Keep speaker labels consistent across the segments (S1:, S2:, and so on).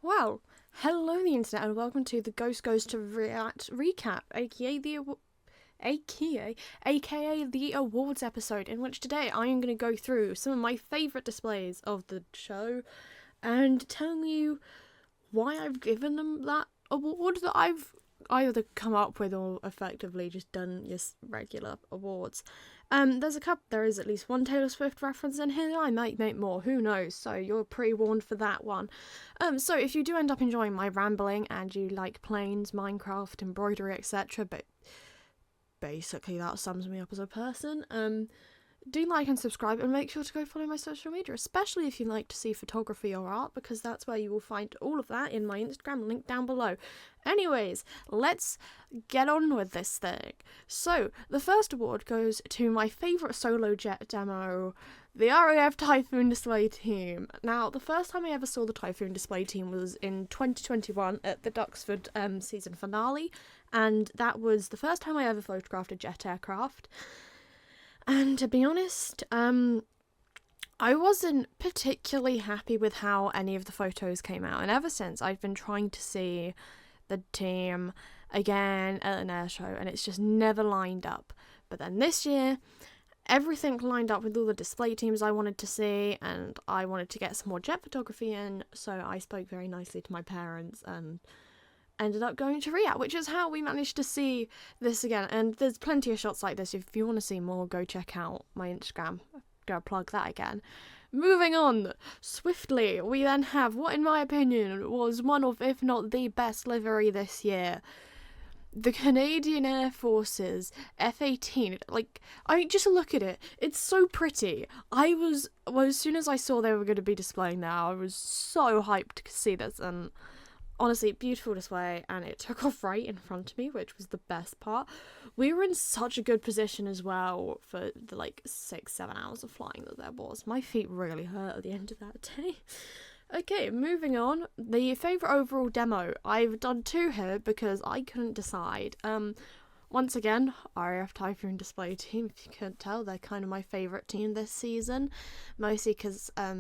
S1: Well, hello the internet and welcome to the Ghost Goes to RIAT recap, aka the awards episode, in which today I am going to go through some of my favourite displays of the show and tell you why I've given them that award that I've either come up with or effectively just done just regular awards. There is at least one Taylor Swift reference in here. I might make more, who knows, so you're pre-warned for that one. So if you do end up enjoying my rambling and you like planes, Minecraft, embroidery, etc., but basically that sums me up as a person, do like and subscribe and make sure to go follow my social media, especially if you like to see photography or art, because that's where you will find all of that in my Instagram link down below. Anyways, let's get on with this thing. So, the first award goes to my favourite solo jet demo, the RAF Typhoon Display Team. Now, the first time I ever saw the Typhoon Display Team was in 2021 at the Duxford season finale, and that was the first time I ever photographed a jet aircraft. And to be honest, I wasn't particularly happy with how any of the photos came out. And ever since, I've been trying to see the team again at an air show, and it's just never lined up. But then this year, everything lined up with all the display teams I wanted to see, and I wanted to get some more jet photography in, so I spoke very nicely to my parents and ended up going to RIAT, which is how we managed to see this again. And there's plenty of shots like this. If you want to see more, go check out my Instagram. Go plug that again. Moving on swiftly, we then have what, in my opinion, was one of, if not the best livery this year. The Canadian Air Force's F-18. Just look at it. It's so pretty. As soon as I saw they were going to be displaying that, I was so hyped to see this, and honestly, beautiful display, and it took off right in front of me, which was the best part. We were in such a good position as well for the 6-7 hours of flying that there was. My feet really hurt at the end of that day. Okay, moving on. The favourite overall demo. I've done two here because I couldn't decide. Once again, RAF Typhoon Display Team, if you couldn't tell, they're kind of my favourite team this season. Mostly because I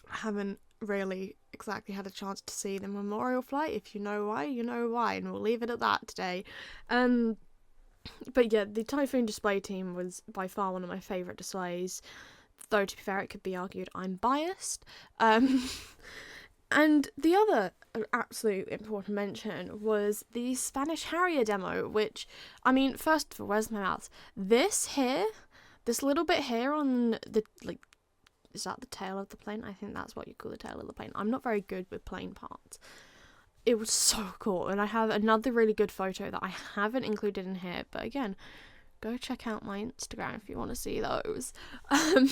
S1: haven't really exactly had a chance to see the memorial flight. If you know why, you know why, and we'll leave it at that today. But yeah, the Typhoon Display Team was by far one of my favourite displays, though to be fair, it could be argued I'm biased. And the other absolute important mention was the Spanish Harrier demo, which, I mean, first of all, where's my mouth? This little bit here on the, is that the tail of the plane? I think that's what you call the tail of the plane. I'm not very good with plane parts. It was so cool, and I have another really good photo that I haven't included in here, but again, go check out my Instagram if you want to see those. It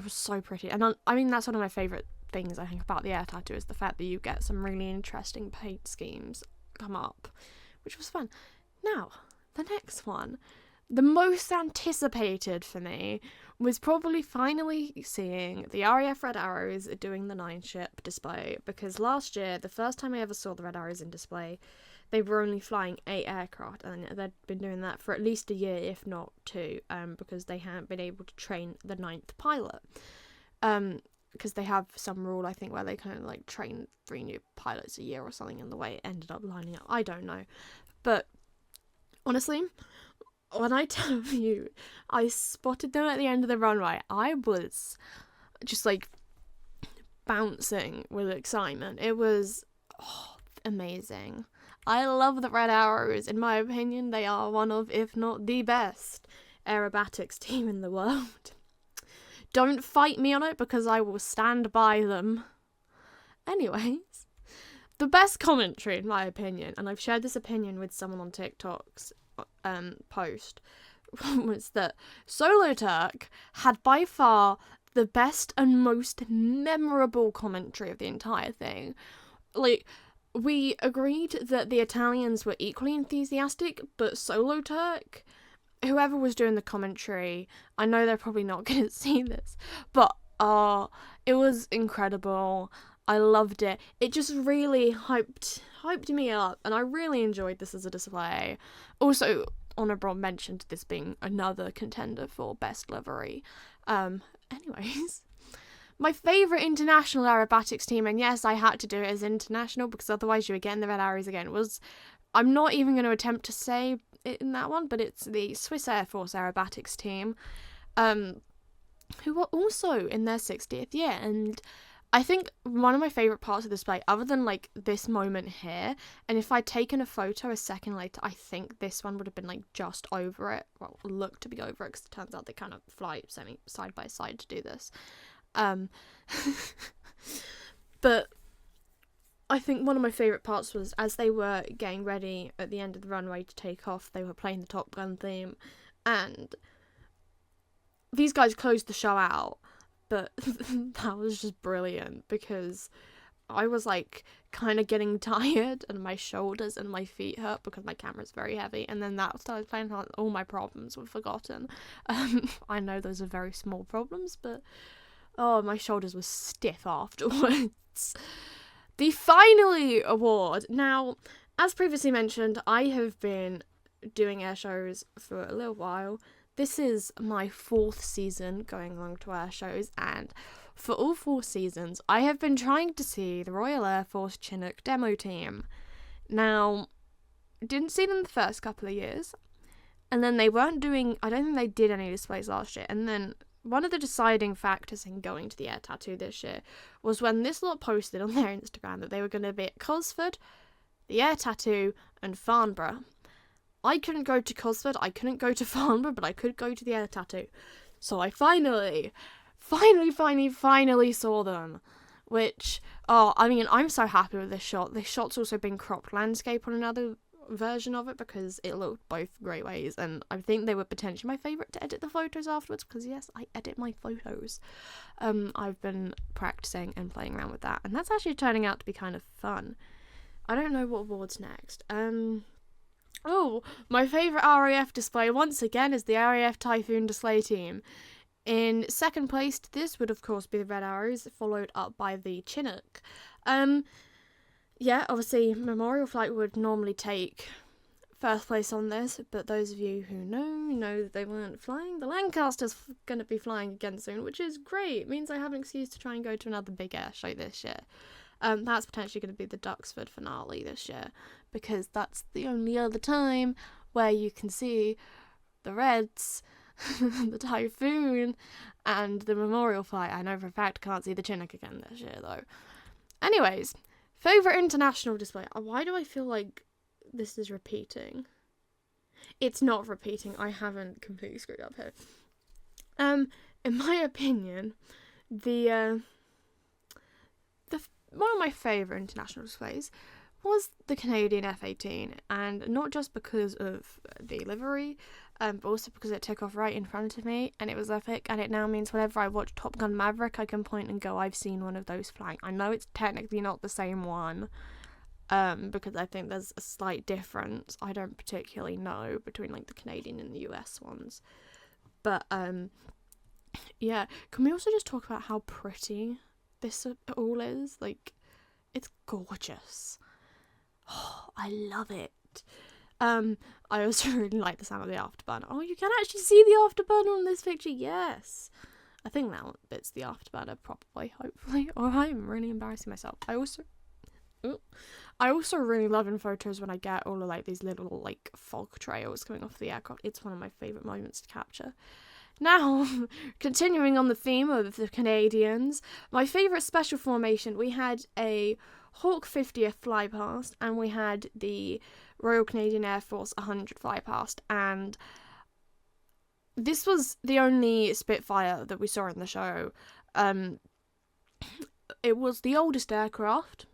S1: was so pretty, and I mean, that's one of my favourite things I think about the air tattoo, is the fact that you get some really interesting paint schemes come up, which was fun. Now, the next one. The most anticipated for me was probably finally seeing the RAF Red Arrows doing the 9-ship display, because last year, the first time I ever saw the Red Arrows in display, they were only flying 8 aircraft, and they'd been doing that for at least a year, if not 2, because they hadn't been able to train the 9th pilot. Because they have some rule, I think, where they kind of train 3 new pilots a year or something, and the way it ended up lining up, I don't know. But honestly, when I tell you I spotted them at the end of the runway, I was just bouncing with excitement. It was amazing. I love the Red Arrows. In my opinion, they are one of, if not the best, aerobatics team in the world. Don't fight me on it, because I will stand by them. Anyways, the best commentary, in my opinion, and I've shared this opinion with someone on TikTok's post, was that Solo Turk had by far the best and most memorable commentary of the entire thing. We agreed that the Italians were equally enthusiastic, but Solo Turk, whoever was doing the commentary, I know they're probably not going to see this, but it was incredible. I loved it. It just really hyped me up, and I really enjoyed this as a display. Also, honourable mention to this being another contender for best livery. Anyways, my favourite international aerobatics team, and yes, I had to do it as international because otherwise you were getting the red arrows again, was, I'm not even going to attempt to say it in that one, but it's the Swiss Air Force aerobatics team, who were also in their 60th year. And I think one of my favourite parts of the display, other than like this moment here, and if I'd taken a photo a second later, I think this one would have been like just over it, well, looked to be over it, because it turns out they kind of fly semi side by side to do this. But I think one of my favourite parts was as they were getting ready at the end of the runway to take off, they were playing the Top Gun theme, and these guys closed the show out, but that was just brilliant because I was like kind of getting tired and my shoulders and my feet hurt because my camera's very heavy, and then that started playing, all my problems were forgotten. I know those are very small problems, but my shoulders were stiff afterwards. The Finally award. Now, as previously mentioned, I have been doing air shows for a little while. This is my 4th season going along to air shows, and for all 4 seasons, I have been trying to see the Royal Air Force Chinook demo team. Now, didn't see them the first couple of years, and then they weren't doing, I don't think they did any displays last year, and then one of the deciding factors in going to the Air Tattoo this year was when this lot posted on their Instagram that they were going to be at Cosford, the Air Tattoo, and Farnborough. I couldn't go to Cosford, I couldn't go to Farnborough, but I could go to the Air Tattoo. So I finally saw them. Which, I'm so happy with this shot. This shot's also been cropped landscape on another version of it because it looked both great ways, and I think they were potentially my favourite to edit the photos afterwards because yes, I edit my photos. I've been practicing and playing around with that, and that's actually turning out to be kind of fun. I don't know what award's next. My favourite RAF display once again is the RAF Typhoon display team. In second place to this would of course be the Red Arrows, followed up by the Chinook. Obviously Memorial Flight would normally take first place on this, but those of you who know that they weren't flying. The Lancaster's going to be flying again soon, which is great. It means I have an excuse to try and go to another big air show this year. That's potentially going to be the Duxford finale this year, because that's the only other time where you can see the Reds, the Typhoon, and the Memorial Flight. I know for a fact I can't see the Chinook again this year, though. Anyways, favourite international display. Why do I feel like this is repeating? It's not repeating. I haven't completely screwed up here. In my opinion, one of my favourite international displays was the Canadian F-18, and not just because of the livery, but also because it took off right in front of me, and it was epic, and it now means whenever I watch Top Gun Maverick, I can point and go, I've seen one of those flying. I know it's technically not the same one, because I think there's a slight difference. I don't particularly know between like the Canadian and the US ones, but can we also just talk about how pretty this all is? Like, it's gorgeous. Oh, I love it. I also really like the sound of the afterburner. Oh, you can actually see the afterburner on this picture. Yes, I think that bit's the afterburner, probably, hopefully. Oh, I'm really embarrassing myself. I also really love in photos when I get all of like these little like fog trails coming off the aircraft. It's one of my favourite moments to capture. Now, continuing on the theme of the Canadians, my favourite special formation, we had a Hawk 50th fly past, and we had the Royal Canadian Air Force 100 fly past, and this was the only Spitfire that we saw in the show. It was the oldest aircraft.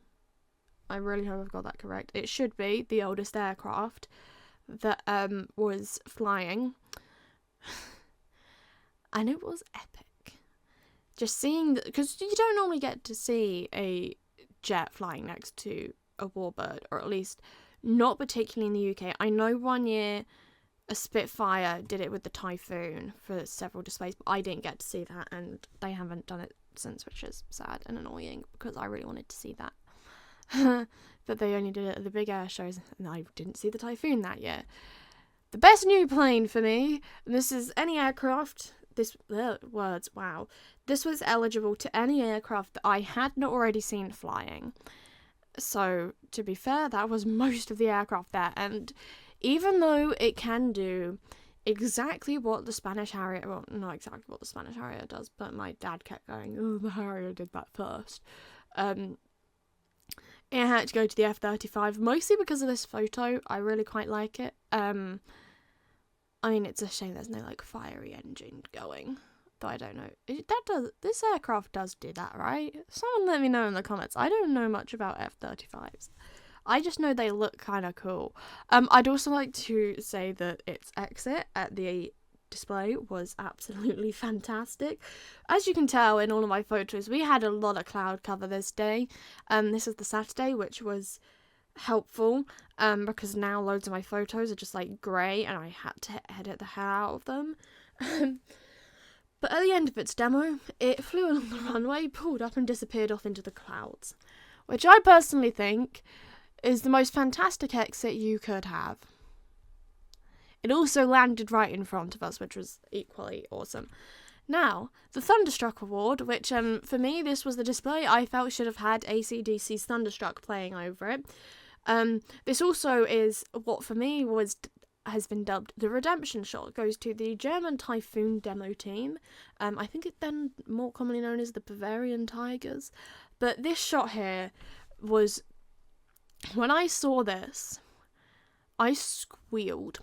S1: I really hope I've got that correct. It should be the oldest aircraft that was flying. And it was epic. Just seeing, because you don't normally get to see a jet flying next to a warbird, or at least not particularly in the UK. I know one year a Spitfire did it with the Typhoon for several displays, but I didn't get to see that, and they haven't done it since, which is sad and annoying because I really wanted to see that. But they only did it at the big air shows, and I didn't see the Typhoon that year. The best new plane for me, and this is any aircraft This was eligible to any aircraft that I had not already seen flying. So, to be fair, that was most of the aircraft there. And even though it can do exactly what the Spanish Harrier, well, not exactly what the Spanish Harrier does, but my dad kept going, oh, the Harrier did that first. It had to go to the F-35, mostly because of this photo. I really quite like it. I mean, it's a shame there's no, like, fiery engine going. Though I don't know. This aircraft does do that, right? Someone let me know in the comments. I don't know much about F-35s. I just know they look kind of cool. I'd also like to say that its exit at the display was absolutely fantastic. As you can tell in all of my photos, we had a lot of cloud cover this day. This is the Saturday, which was helpful because now loads of my photos are just like grey and I had to edit the hell out of them. But at the end of its demo, it flew along the runway, pulled up and disappeared off into the clouds, which I personally think is the most fantastic exit you could have. It also landed right in front of us, which was equally awesome. Now, the Thunderstruck Award, which for me, this was the display I felt should have had AC/DC's Thunderstruck playing over it. This also is what for me has been dubbed the redemption shot. It goes to the German Typhoon demo team. I think it's then more commonly known as the Bavarian Tigers. But this shot here was, when I saw this, I squealed.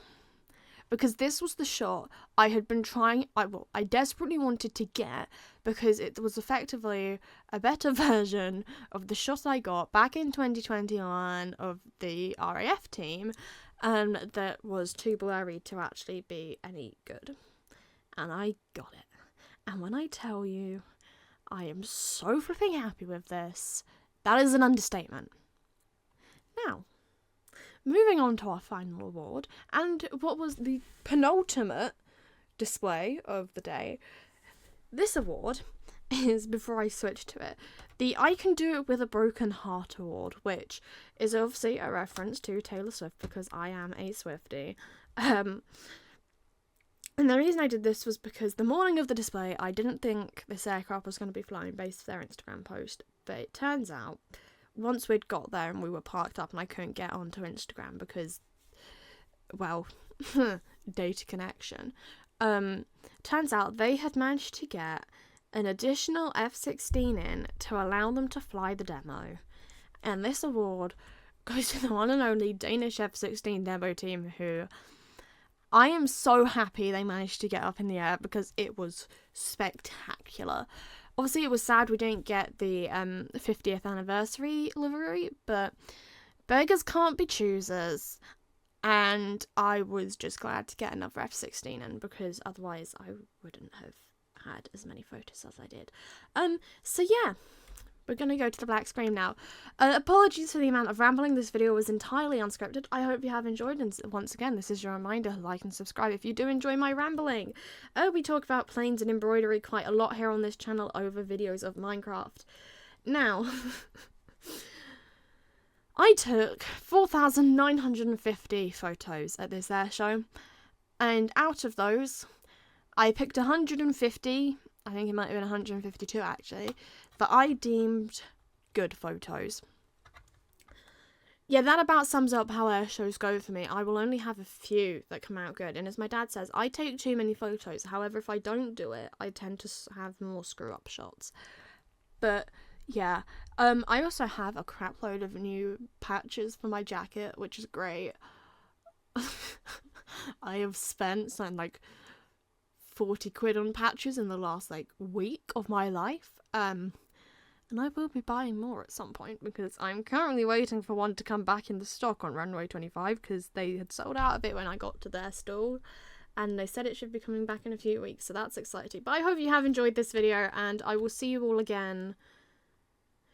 S1: Because this was the shot I had been I desperately wanted to get, because it was effectively a better version of the shot I got back in 2021 of the RIAT team, that was too blurry to actually be any good. And I got it. And when I tell you I am so flipping happy with this, that is an understatement. Now, moving on to our final award, and what was the penultimate display of the day. This award is, before I switch to it, the I Can Do It With a Broken Heart Award, which is obviously a reference to Taylor Swift because I am a Swiftie. And the reason I did this was because the morning of the display, I didn't think this aircraft was going to be flying based on their Instagram post, but it turns out once we'd got there and we were parked up and I couldn't get onto Instagram because, well, data connection, turns out they had managed to get an additional F-16 in to allow them to fly the demo. And this award goes to the one and only Danish F-16 demo team, who I am so happy they managed to get up in the air because it was spectacular. Obviously, it was sad we didn't get the 50th anniversary livery, but beggars can't be choosers. And I was just glad to get another F-16 in, because otherwise I wouldn't have had as many photos as I did. So yeah, we're going to go to the black screen now. Apologies for the amount of rambling. This video was entirely unscripted. I hope you have enjoyed, and once again, this is your reminder, like and subscribe if you do enjoy my rambling. We talk about planes and embroidery quite a lot here on this channel over videos of Minecraft. Now, I took 4,950 photos at this air show, and out of those, I picked 150, I think it might have been 152 actually, that I deemed good photos. Yeah, that about sums up how air shows go for me. I will only have a few that come out good, and as my dad says, I take too many photos. However, if I don't do it, I tend to have more screw-up shots. But yeah, I also have a crap load of new patches for my jacket, which is great. I have spent something like 40 quid on patches in the last week of my life, and I will be buying more at some point because I'm currently waiting for one to come back in the stock on runway 25 because they had sold out of it when I got to their stall, and they said it should be coming back in a few weeks, so that's exciting. But I hope you have enjoyed this video, and I will see you all again.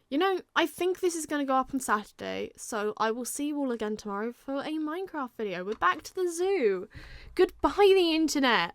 S1: You know, I think this is going to go up on Saturday, so I will see you all again tomorrow for a Minecraft video. We're back to the zoo. Goodbye, the internet.